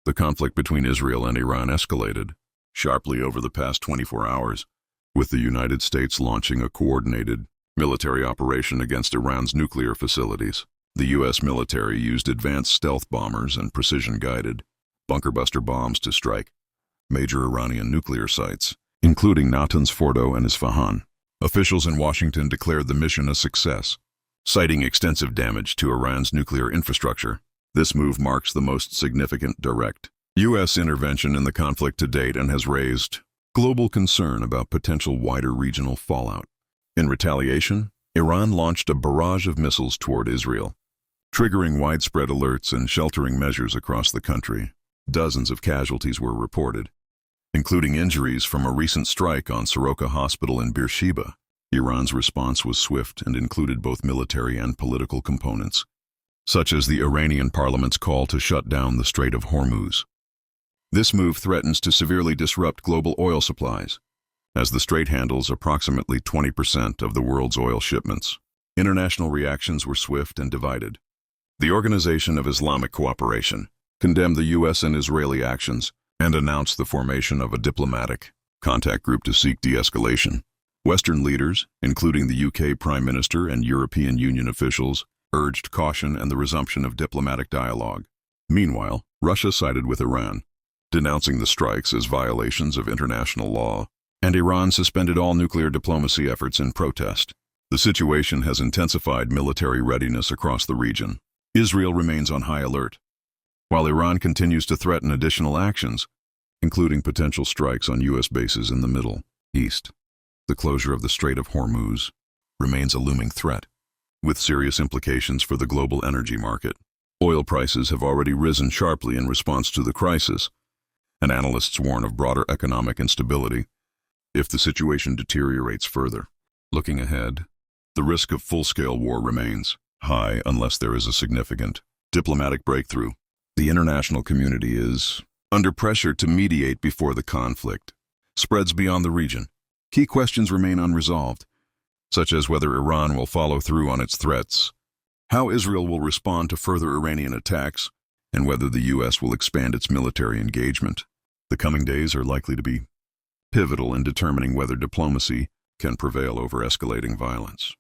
The conflict between Israel and Iran escalated sharply over the past 24 hours, with the United States launching a coordinated military operation against Iran's nuclear facilities. The U.S. military used advanced stealth bombers and precision-guided bunker-buster bombs to strike major Iranian nuclear sites, including Natanz Fordo and Isfahan. Officials in Washington declared the mission a success, citing extensive damage to Iran's nuclear infrastructure. This move marks the most significant direct U.S. intervention in the conflict to date and has raised global concern about potential wider regional fallout. In retaliation, Iran launched a barrage of missiles toward Israel, triggering widespread alerts and sheltering measures across the country. Dozens of casualties were reported, including injuries from a recent strike on Soroka Hospital in Beersheba. Iran's response was swift and included both military and political components, such as the Iranian parliament's call to shut down the Strait of Hormuz. This move threatens to severely disrupt global oil supplies, as the strait handles approximately 20% of the world's oil shipments. International reactions were swift and divided. The Organization of Islamic Cooperation condemned the U.S. and Israeli actions and announced the formation of a diplomatic contact group to seek de-escalation. Western leaders, including the UK Prime Minister and European Union officials, urged caution and the resumption of diplomatic dialogue. Meanwhile, Russia sided with Iran, denouncing the strikes as violations of international law, and Iran suspended all nuclear diplomacy efforts in protest. The situation has intensified military readiness across the region. Israel remains on high alert, while Iran continues to threaten additional actions, including potential strikes on U.S. bases in the Middle East. The closure of the Strait of Hormuz remains a looming threat, with serious implications for the global energy market. Oil prices have already risen sharply in response to the crisis, and analysts warn of broader economic instability if the situation deteriorates further. Looking ahead, the risk of full-scale war remains high unless there is a significant diplomatic breakthrough. The international community is under pressure to mediate before the conflict spreads beyond the region. Key questions remain unresolved, such as whether Iran will follow through on its threats, how Israel will respond to further Iranian attacks, and whether the U.S. will expand its military engagement. The coming days are likely to be pivotal in determining whether diplomacy can prevail over escalating violence.